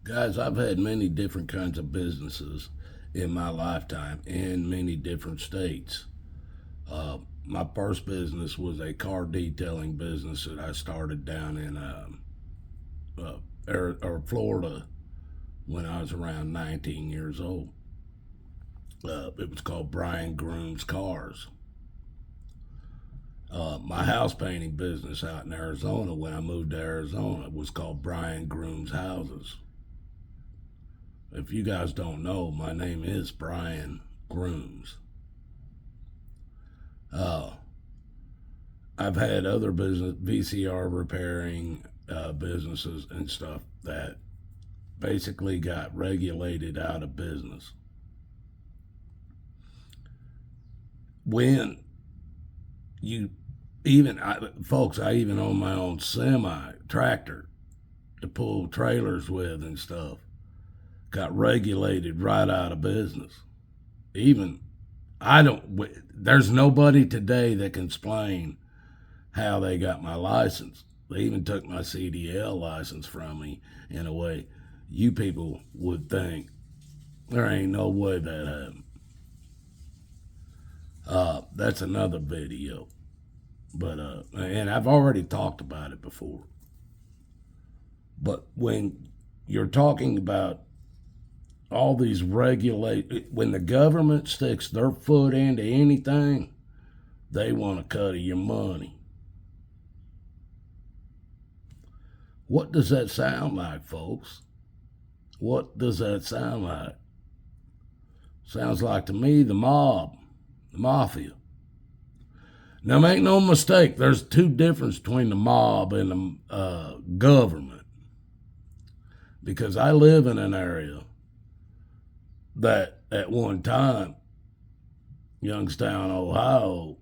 Guys, I've had many different kinds of businesses in my lifetime in many different states. My first business was a car detailing business that I started down in Florida when I was around 19 years old. It was called Brian Groom's Cars. My house painting business out in Arizona when I moved to Arizona was called Brian Groom's Houses. If you guys don't know, my name is Brian Grooms. I've had other business, VCR repairing businesses and stuff that basically got regulated out of business. When you folks, I even own my own semi tractor to pull trailers with and stuff. Got regulated right out of business. Even there's nobody today that can explain how they got my license. They even took my CDL license from me in a way you people would think there ain't no way that happened. That's another video. But and I've already talked about it before. But when you're talking about all these when the government sticks their foot into anything, they want a cut of your money. What does that sound like, folks? What does that sound like? Sounds like to me the mob, the mafia. Now, make no mistake, there's two differences between the mob and the government. Because I live in an area that at one time, Youngstown, Ohio,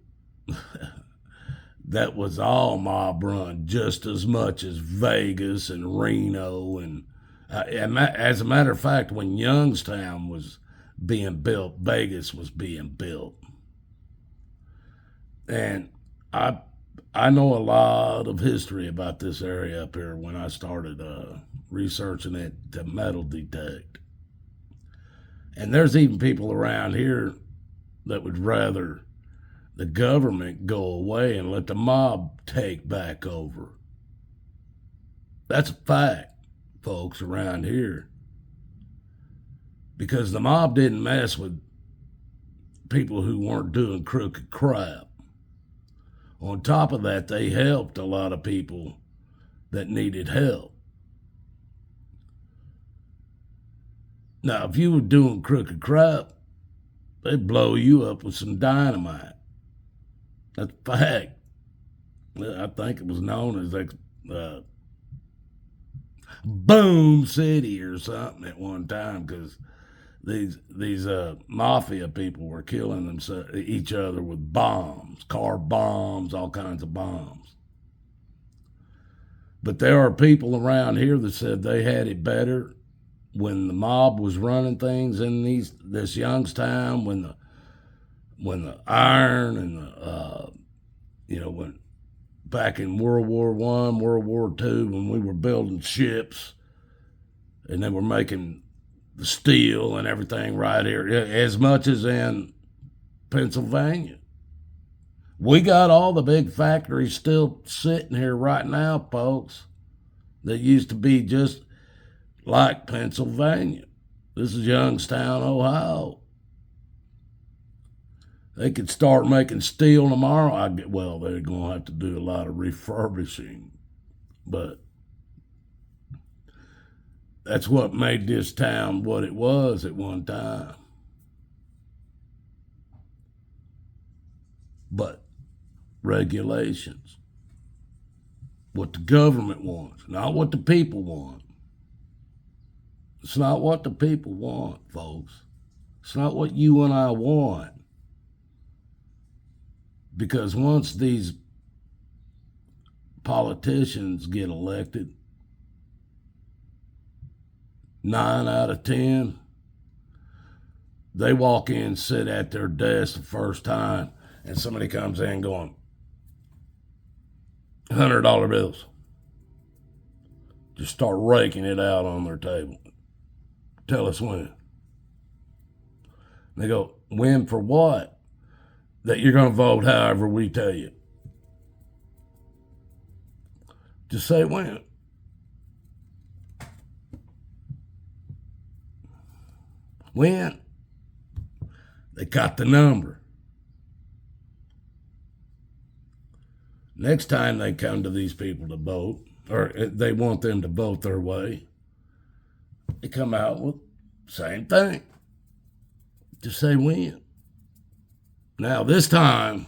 that was all mob run just as much as Vegas and Reno. And as a matter of fact, when Youngstown was being built, Vegas was being built. And I know a lot of history about this area up here when I started researching it to metal detect. And there's even people around here that would rather the government go away and let the mob take back over. That's a fact, folks, around here. Because the mob didn't mess with people who weren't doing crooked crap. On top of that, they helped a lot of people that needed help. Now, if you were doing crooked crap, they'd blow you up with some dynamite. That's a fact. I think it was known as Boom City or something at one time, because these mafia people were killing each other with bombs, car bombs, all kinds of bombs. But there are people around here that said they had it better when the mob was running things in this Youngstown, when the iron and when back in World War I, World War II, when we were building ships and they were making the steel and everything right here, as much as in Pennsylvania. We got all the big factories still sitting here right now, folks, that used to be just like Pennsylvania. This is Youngstown, Ohio. They could start making steel tomorrow. They're going to have to do a lot of refurbishing. But that's what made this town what it was at one time. But regulations. What the government wants, not what the people want. It's not what the people want, folks. It's not what you and I want. Because once these politicians get elected, 9 out of 10, they walk in, sit at their desk the first time, and somebody comes in going, $100 bills. Just start raking it out on their table. Tell us when. They go, when for what? That you're going to vote however we tell you. Just say when. When? They got the number. Next time they come to these people to vote, or they want them to vote their way, they come out with same thing. Just say when. Now this time,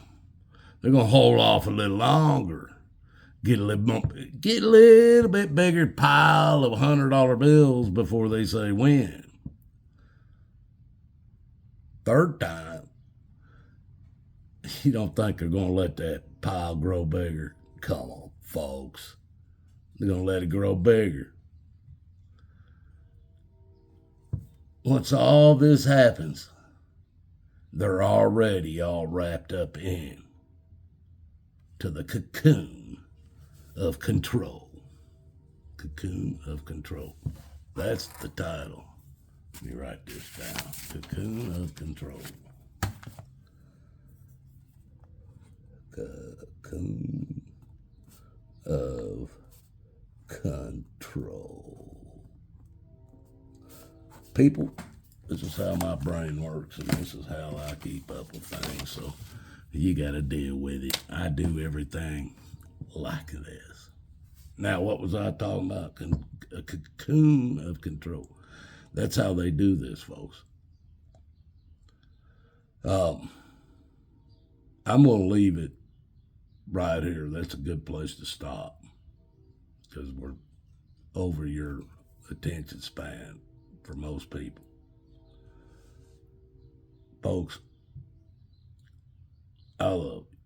they're going to hold off a little longer. Get a little bit bigger pile of $100 bills before they say when. Third time, you don't think they're going to let that pile grow bigger? Come on, folks. They're going to let it grow bigger. Once all this happens, they're already all wrapped up in to the cocoon of control. Cocoon of Control. That's the title. Let me write this down. Cocoon of Control. Cocoon of Control. People, this is how my brain works, and this is how I keep up with things, so you got to deal with it. I do everything like this. Now, what was I talking about? A cocoon of control. That's how they do this, folks. I'm going to leave it right here. That's a good place to stop because we're over your attention span for most people. Folks, I love you.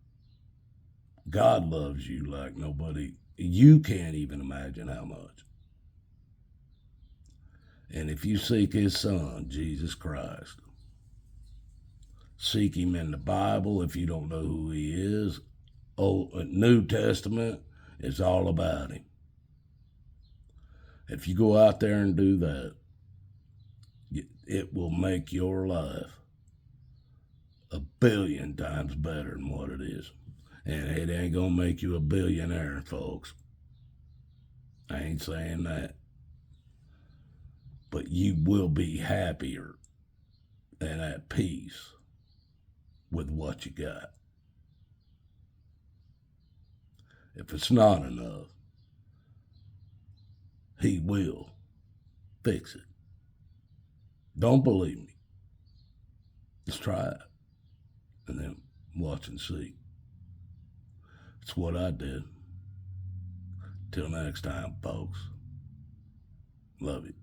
God loves you like nobody. You can't even imagine how much. And if you seek his son, Jesus Christ, seek him in the Bible. If you don't know who he is, New Testament is all about him. If you go out there and do that, it will make your life 1,000,000,000 times better than what it is. And it ain't going to make you a billionaire, folks. I ain't saying that. But you will be happier and at peace with what you got. If it's not enough, he will fix it. Don't believe me. Just try it. And then watch and see. It's what I did. Till next time, folks. Love you.